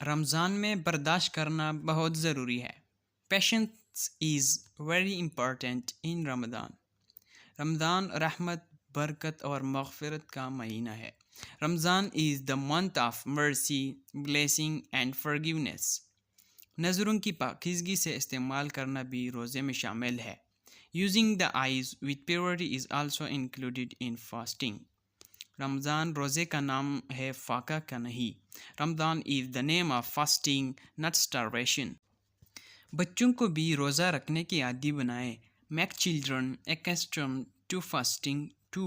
रमज़ान में बर्दाश्त करना बहुत ज़रूरी है। Patience is very important in Ramzan. Ramzan रहमत, बरकत और मग़फ़िरत का महीना है। Ramzan is the month of mercy, blessing and forgiveness. नज़रों की पाकीज़गी से इस्तेमाल करना भी रोज़े में शामिल है। Using the eyes with purity is also included in fasting. Ramzan रोज़े का नाम है, फाका का नहीं। Ramzan is the name of fasting, not starvation. बच्चों को भी रोज़ा रखने की आदी बनाएं। Make children accustom to fasting to.